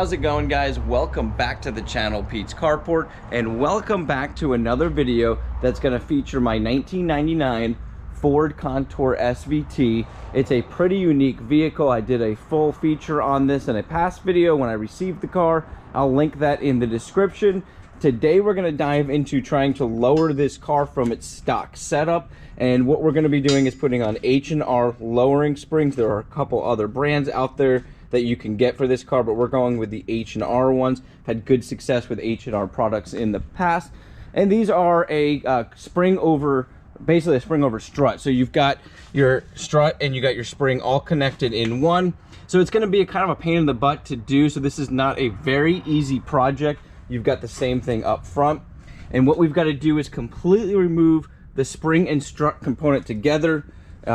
How's it going, guys? Welcome back to the channel, Pete's Carport, and welcome back to another video that's going to feature my 1999 Ford Contour SVT. It's a pretty unique vehicle. I did a full feature on this in a past video when I received the car. I'll link that in the description. Today we're going to dive into trying to lower this car from its stock setup, and what we're going to be doing is putting on H&R lowering springs. There are a couple other brands out there that you can get for this car, but we're going with the H&R ones. Had good success with H&R products in the past, and these are a spring over, basically a spring over strut. So you've got your strut and you got your spring all connected in one. So it's going to be a kind of a pain in the butt to do. So this is not a very easy project. You've got the same thing up front, and what we've got to do is completely remove the spring and strut component together.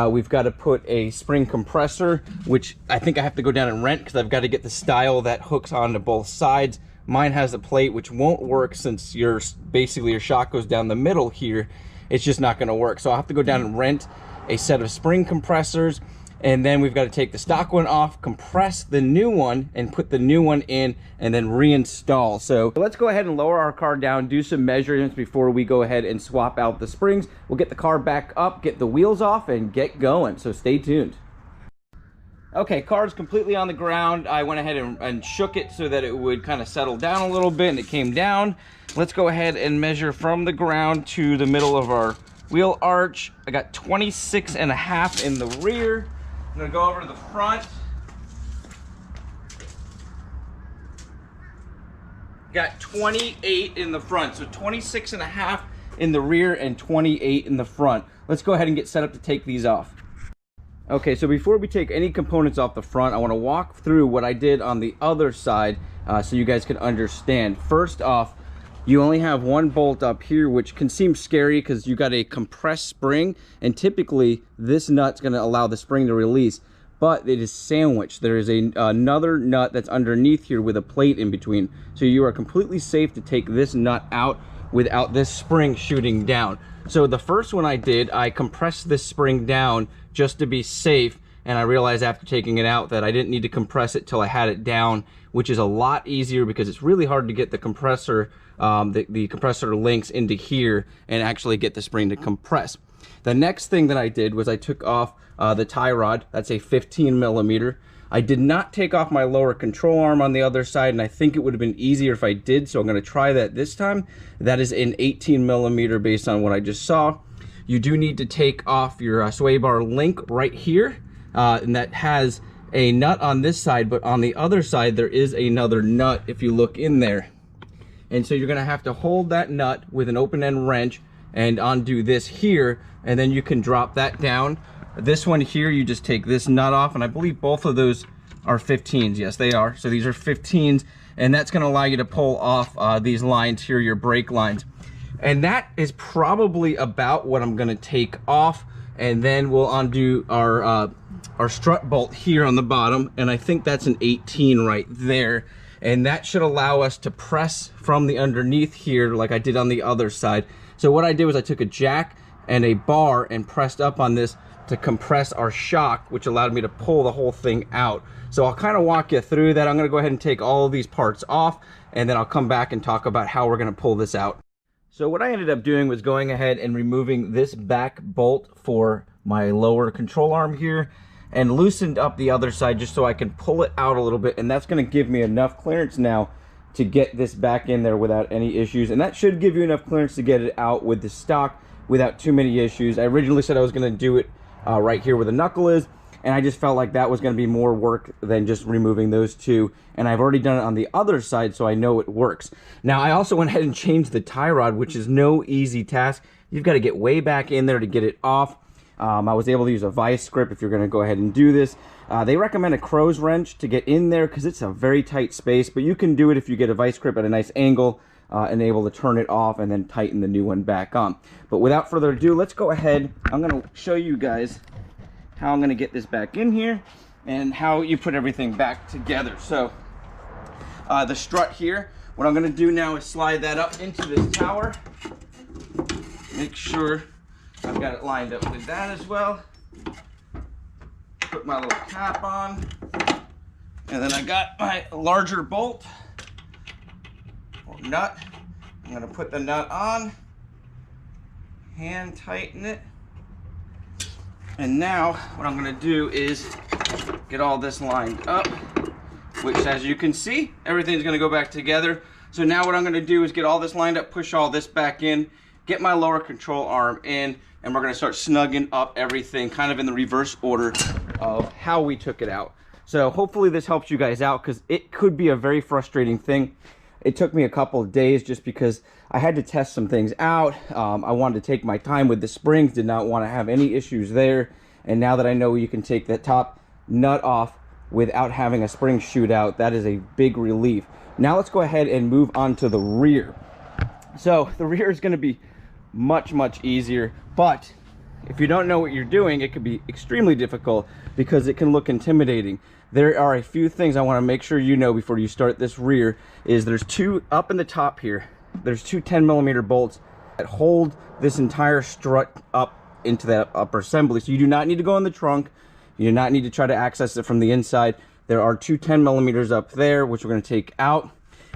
We've got to put a spring compressor, which I think I have to go down and rent because I've got to get the style that hooks onto both sides. Mine has a plate which won't work since basically your shock goes down the middle here. It's just not going to work. So I'll have to go down and rent a set of spring compressors, and then we've got to take the stock one off, compress the new one, and put the new one in, and then reinstall. So let's go ahead and lower our car down, do some measurements before we go ahead and swap out the springs. We'll get the car back up, get the wheels off, and get going. So stay tuned. Okay, car's completely on the ground. I went ahead and shook it so that it would kind of settle down a little bit, and it came down. Let's go ahead and measure from the ground to the middle of our wheel arch. I got 26.5 in the rear. I'm gonna go over to the front. Got 28 in the front, so 26.5 in the rear and 28 in the front. Let's go ahead and get set up to take these off. Okay, so before we take any components off the front, I want to walk through what I did on the other side so you guys can understand. First off, you only have one bolt up here, which can seem scary because you got a compressed spring, and typically this nut's going to allow the spring to release, but it is sandwiched. There is another nut that's underneath here with a plate in between, so you are completely safe to take this nut out without this spring shooting down. So the first one I did, I compressed this spring down just to be safe, and I realized after taking it out that I didn't need to compress it till I had it down, which is a lot easier because it's really hard to get the compressor the compressor links into here and actually get the spring to compress. The next thing that I did was I took off the tie rod. That's a 15 millimeter. I did not take off my lower control arm on the other side, and I think it would have been easier if I did, so I'm going to try that this time. That is an 18 millimeter based on what I just saw. You do need to take off your sway bar link right here, and that has a nut on this side, but on the other side there is another nut if you look in there. And so you're gonna have to hold that nut with an open end wrench and undo this here, and then you can drop that down. This one here, you just take this nut off, and I believe both of those are 15s. Yes, they are. So these are 15s, and that's gonna allow you to pull off these lines here, your brake lines. And that is probably about what I'm gonna take off, and then we'll undo our strut bolt here on the bottom, and I think that's an 18 right there. And that should allow us to press from the underneath here like I did on the other side. So what I did was I took a jack and a bar and pressed up on this to compress our shock, which allowed me to pull the whole thing out. So I'll kind of walk you through that. I'm gonna go ahead and take all of these parts off, and then I'll come back and talk about how we're gonna pull this out. So what I ended up doing was going ahead and removing this back bolt for my lower control arm here, and loosened up the other side just so I can pull it out a little bit, and that's going to give me enough clearance now to get this back in there without any issues. And that should give you enough clearance to get it out with the stock without too many issues. I originally said I was going to do it right here where the knuckle is, and I just felt like that was going to be more work than just removing those two, and I've already done it on the other side, so I know it works. Now I also went ahead and changed the tie rod, which is no easy task. You've got to get way back in there to get it off. I was able to use a vice grip if you're going to go ahead and do this. They recommend a crow's wrench to get in there because it's a very tight space, but you can do it if you get a vice grip at a nice angle and able to turn it off and then tighten the new one back on. But without further ado, let's go ahead. I'm going to show you guys how I'm going to get this back in here and how you put everything back together. So the strut here, what I'm going to do now is slide that up into this tower. Make sure I've got it lined up with that as well. Put my little cap on. And then I got my larger bolt or nut. I'm gonna put the nut on, hand tighten it. And now what I'm gonna do is get all this lined up, which as you can see, everything's gonna go back together. So now what I'm gonna do is get all this lined up, push all this back in, get my lower control arm in, and we're gonna start snugging up everything kind of in the reverse order of how we took it out. So hopefully this helps you guys out, because it could be a very frustrating thing. It took me a couple of days just because I had to test some things out. I wanted to take my time with the springs, did not want to have any issues there. And now that I know you can take that top nut off without having a spring shoot out, that is a big relief. Now let's go ahead and move on to the rear. So the rear is going to be much easier, but if you don't know what you're doing, it could be extremely difficult because it can look intimidating. There are a few things I want to make sure you know before you start this rear. Is there's two up in the top here, there's two 10mm bolts that hold this entire strut up into that upper assembly. So you do not need to go in the trunk, you do not need to try to access it from the inside. There are two 10mm up there, which we're going to take out.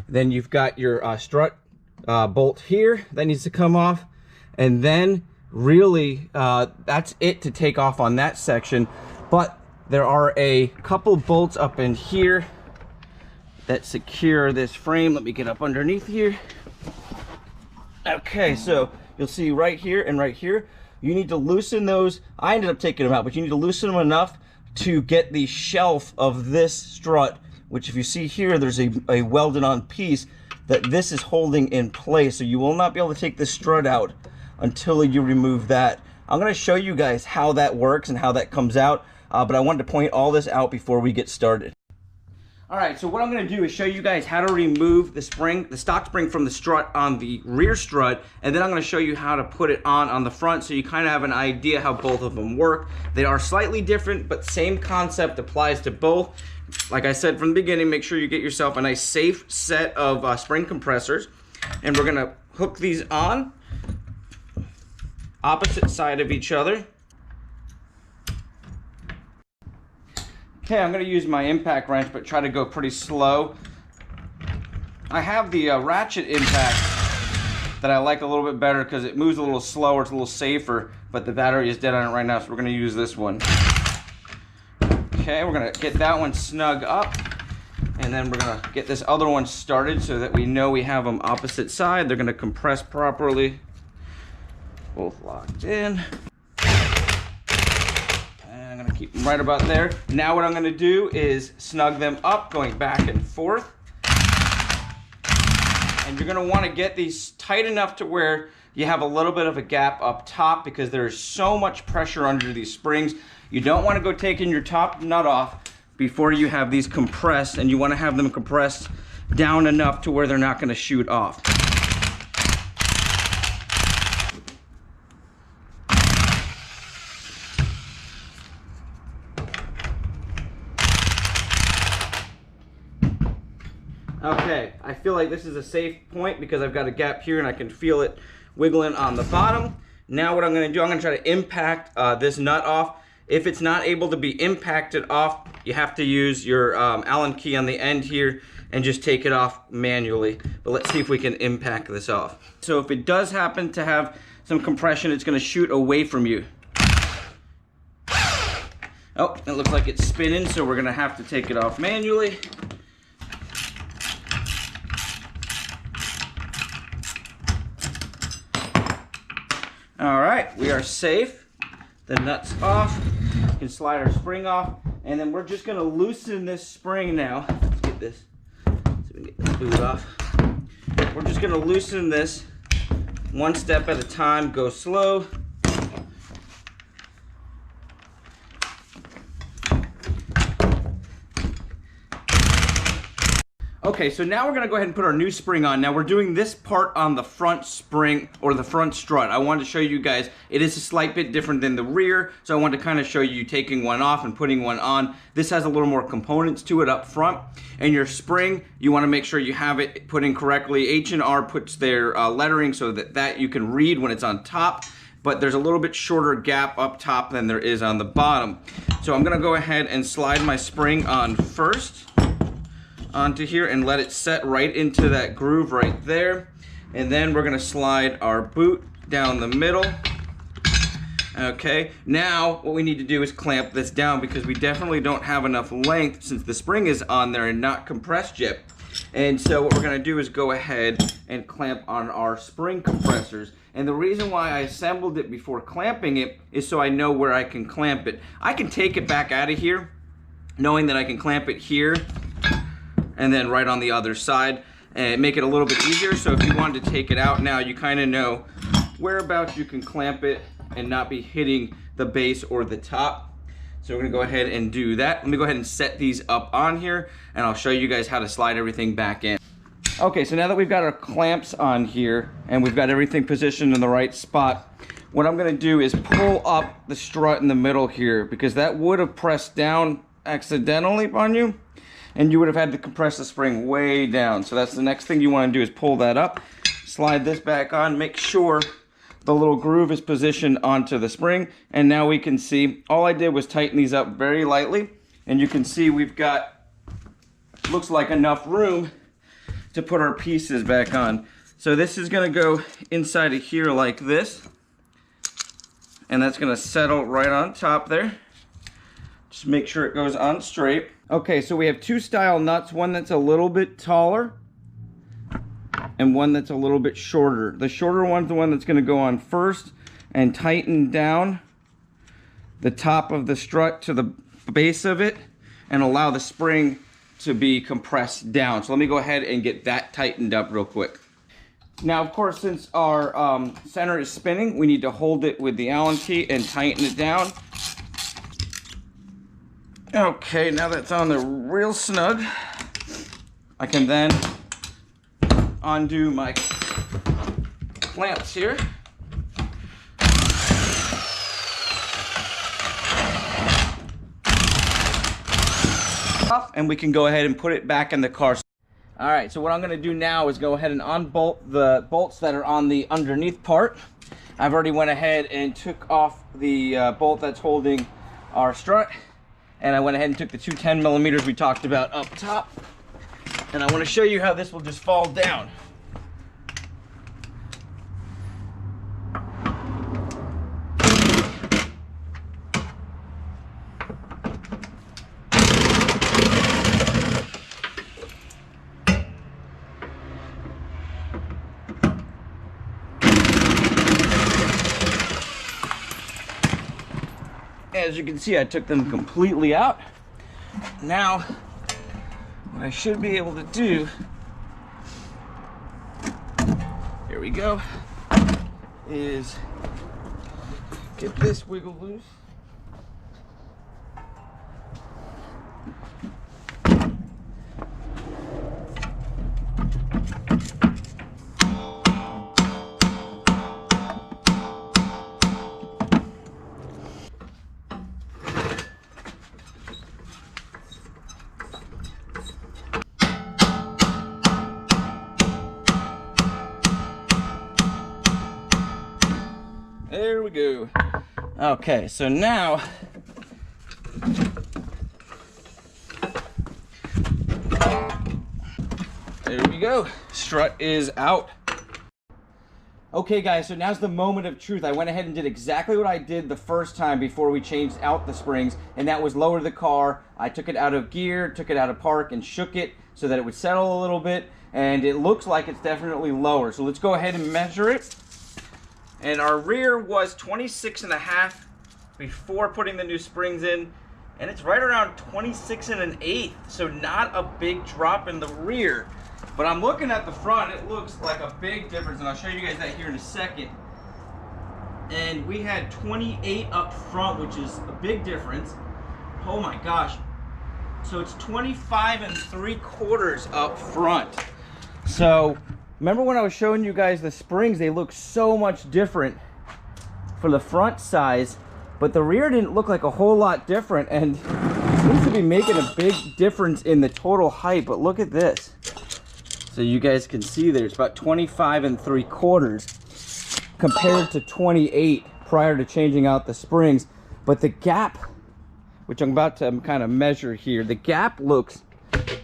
Then you've got your strut bolt here that needs to come off, and then really that's it to take off on that section. But there are a couple bolts up in here that secure this frame. Let me get up underneath here. Okay, so you'll see right here and right here, you need to loosen those. I ended up taking them out, but you need to loosen them enough to get the shelf of this strut, which if you see here, there's a welded on piece that this is holding in place. So you will not be able to take this strut out until you remove that. I'm going to show you guys how that works and how that comes out, but I wanted to point all this out before we get started. Alright, so what I'm going to do is show you guys how to remove the spring, the stock spring from the strut on the rear strut, and then I'm going to show you how to put it on the front so you kind of have an idea how both of them work. They are slightly different, but same concept applies to both. Like I said from the beginning, make sure you get yourself a nice safe set of spring compressors, and we're going to hook these on opposite side of each other. Okay, I'm going to use my impact wrench, but try to go pretty slow. I have the ratchet impact that I like a little bit better because it moves a little slower, it's a little safer, but the battery is dead on it right now, so we're going to use this one. Okay, we're going to get that one snug up, and then we're going to get this other one started so that we know we have them opposite side. They're going to compress properly. Both locked in. I'm going to keep them right about there. Now what I'm going to do is snug them up, going back and forth. And you're going to want to get these tight enough to where you have a little bit of a gap up top, because there's so much pressure under these springs. You don't want to go taking your top nut off before you have these compressed, and you want to have them compressed down enough to where they're not going to shoot off. Okay, I feel like this is a safe point because I've got a gap here and I can feel it wiggling on the bottom. Now what I'm going to do, I'm going to try to impact this nut off. If it's not able to be impacted off, you have to use your Allen key on the end here and just take it off manually. But let's see if we can impact this off. So if it does happen to have some compression, it's going to shoot away from you. Oh, it looks like it's spinning, so we're going to have to take it off manually. All right, we are safe. The nut's off. We can slide our spring off, and then we're just going to loosen this spring now. Let's get this. So we can get this boot off. We're just going to loosen this one step at a time. Go slow. Okay, so now we're going to go ahead and put our new spring on. Now we're doing this part on the front spring, or the front strut. I wanted to show you guys, it is a slight bit different than the rear, so I wanted to kind of show you taking one off and putting one on. This has a little more components to it up front. And your spring, you want to make sure you have it put in correctly. H&R puts their lettering so that you can read when it's on top, but there's a little bit shorter gap up top than there is on the bottom. So I'm going to go ahead and slide my spring on first. onto here and let it set right into that groove right there. And then we're gonna slide our boot down the middle. Okay, now what we need to do is clamp this down because we definitely don't have enough length since the spring is on there and not compressed yet. And so what we're gonna do is go ahead and clamp on our spring compressors. And the reason why I assembled it before clamping it is so I know where I can clamp it. I can take it back out of here, knowing that I can clamp it here and then right on the other side and make it a little bit easier. So if you wanted to take it out now, you kind of know whereabouts you can clamp it and not be hitting the base or the top. So we're gonna go ahead and do that. Let me go ahead and set these up on here and I'll show you guys how to slide everything back in. Okay, so now that we've got our clamps on here and we've got everything positioned in the right spot, what I'm gonna do is pull up the strut in the middle here because that would have pressed down accidentally on you and you would have had to compress the spring way down. So that's the next thing you wanna do is pull that up, slide this back on, make sure the little groove is positioned onto the spring, and now we can see, all I did was tighten these up very lightly, and you can see we've got, looks like enough room to put our pieces back on. So this is gonna go inside of here like this, and that's gonna settle right on top there. Just make sure it goes on straight. Okay, so we have two style nuts, one that's a little bit taller, and one that's a little bit shorter. The shorter one's the one that's gonna go on first and tighten down the top of the strut to the base of it and allow the spring to be compressed down. So let me go ahead and get that tightened up real quick. Now, of course, since our center is spinning, we need to hold it with the Allen key and tighten it down. Okay, now that's on there real snug, I can then undo my clamps here. And we can go ahead and put it back in the car. All right, so what I'm gonna do now is go ahead and unbolt the bolts that are on the underneath part. I've already went ahead and took off the bolt that's holding our strut. And I went ahead and took the two 10mm we talked about up top. And I want to show you how this will just fall down. As you can see, I took them completely out. Now, what I should be able to do, here we go, is get this wiggle loose. There we go. Okay, so now there we go. Strut is out. Okay guys, so now's the moment of truth. I went ahead and did exactly what I did the first time before we changed out the springs, and that was lower the car. I took it out of gear, took it out of park, and shook it so that it would settle a little bit, and it looks like it's definitely lower. So let's go ahead and measure it. And our rear was 26.5 before putting the new springs in, and it's right around 26 1/8, so not a big drop in the rear. But I'm looking at the front, it looks like a big difference, and I'll show you guys that here in a second. And we had 28 up front, which is a big difference. Oh my gosh. So it's 25 3/4 up front. So remember when I was showing you guys the springs, they look so much different for the front size, but the rear didn't look like a whole lot different, and it seems to be making a big difference in the total height. But look at this. So you guys can see there's about 25 3/4 compared to 28 prior to changing out the springs. But the gap, which I'm about to kind of measure here, the gap looks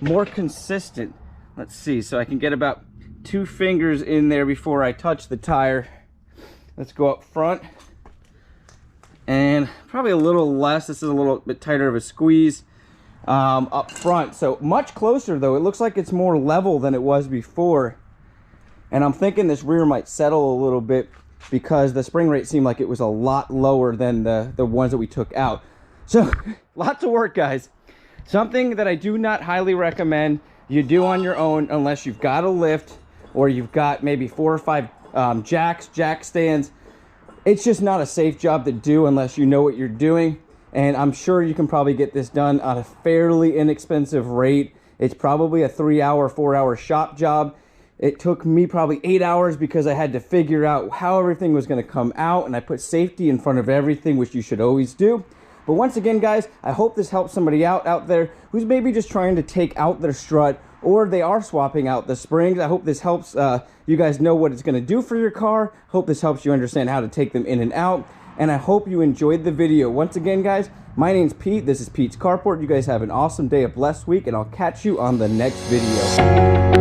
more consistent. Let's see, so I can get about 2 fingers in there before I touch the tire. Let's go up front, and probably a little less. This is a little bit tighter of a squeeze up front. So much closer though. It looks like it's more level than it was before. And I'm thinking this rear might settle a little bit because the spring rate seemed like it was a lot lower than the ones that we took out. So lots of work, guys. Something that I do not highly recommend you do on your own unless you've got a lift or you've got maybe 4 or 5 jack stands. It's just not a safe job to do unless you know what you're doing. And I'm sure you can probably get this done at a fairly inexpensive rate. It's probably a 3-hour, 4-hour shop job. It took me probably 8 hours because I had to figure out how everything was going to come out, and I put safety in front of everything, which you should always do. But once again, guys, I hope this helps somebody out there who's maybe just trying to take out their strut, or they are swapping out the springs. I hope this helps you guys know what it's going to do for your car. Hope this helps you understand how to take them in and out. And I hope you enjoyed the video. Once again, guys, my name's Pete. This is Pete's Carport. You guys have an awesome day, a blessed week, and I'll catch you on the next video.